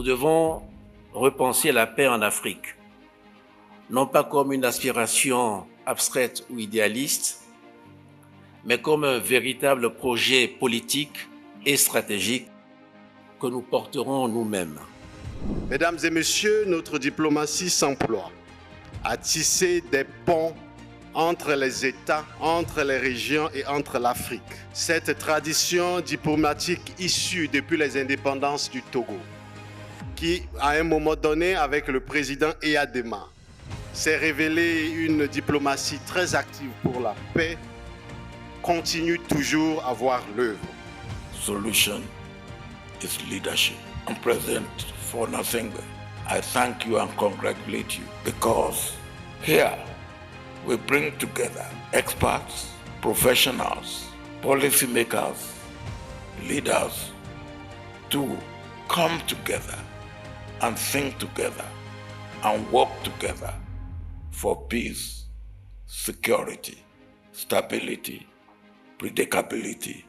devons repenser la paix en Afrique, non pas comme une aspiration abstraite ou idéaliste, mais comme un véritable projet politique et stratégique que nous porterons nous-mêmes. Mesdames et messieurs, notre diplomatie s'emploie à tisser des ponts entre les États, entre les régions et entre l'Afrique. Cette tradition diplomatique issue depuis les indépendances du Togo, qui, à un moment donné, avec le président Eyadema, s'est révélée une diplomatie très active pour la paix, continue toujours à voir l'œuvre. Solution is leadership. President Fonasengbe, I thank you and congratulate you because here we bring together experts, professionals, policymakers, leaders to come together and think together and work together for peace, security, stability, predictability,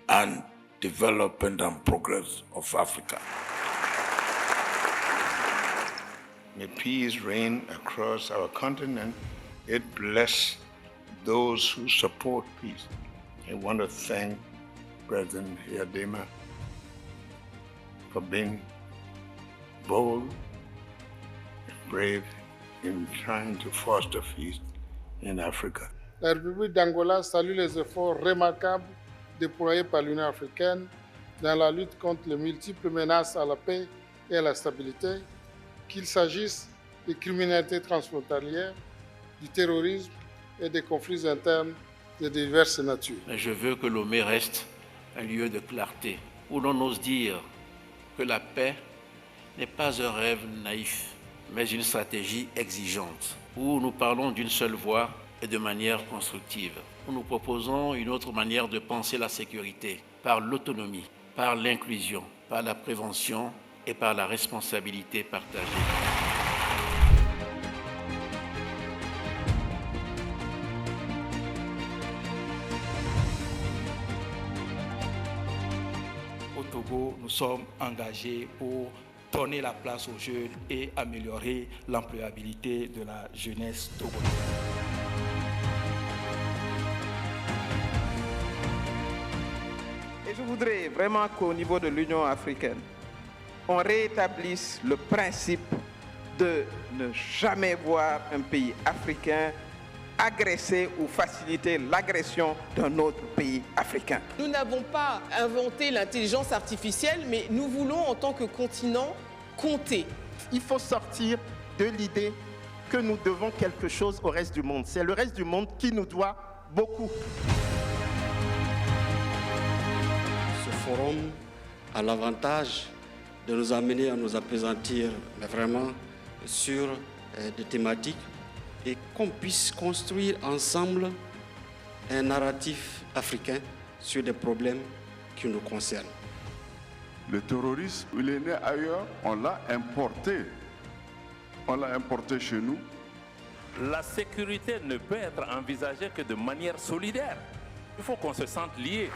and development and progress of Africa. May peace reign across our continent. It bless those who support peace. I want to thank President Eyadema for being bold and brave in trying to foster peace in Africa. La République d'Angola salue les efforts remarquables déployés par l'Union africaine dans la lutte contre les multiples menaces à la paix et à la stabilité, qu'il s'agisse de criminalité transfrontalière, du terrorisme et des conflits internes de diverses natures. Je veux que Lomé reste un lieu de clarté, où l'on ose dire que la paix n'est pas un rêve naïf, mais une stratégie exigeante, où nous parlons d'une seule voix et de manière constructive, où nous proposons une autre manière de penser la sécurité, par l'autonomie, par l'inclusion, par la prévention et par la responsabilité partagée. Au Togo, nous sommes engagés pour donner la place aux jeunes et améliorer l'employabilité de la jeunesse togolaise. Et je voudrais vraiment qu'au niveau de l'Union africaine, on rétablisse le principe de ne jamais voir un pays africain agresser ou faciliter l'agression d'un autre pays africain. Nous n'avons pas inventé l'intelligence artificielle, mais nous voulons en tant que continent compter. Il faut sortir de l'idée que nous devons quelque chose au reste du monde. C'est le reste du monde qui nous doit beaucoup. Ce forum a l'avantage de nous amener à nous appesantir, mais vraiment sur des thématiques et qu'on puisse construire ensemble un narratif africain sur des problèmes qui nous concernent. Le terrorisme, il est né ailleurs, on l'a importé. On l'a importé chez nous. La sécurité ne peut être envisagée que de manière solidaire. Il faut qu'on se sente liés.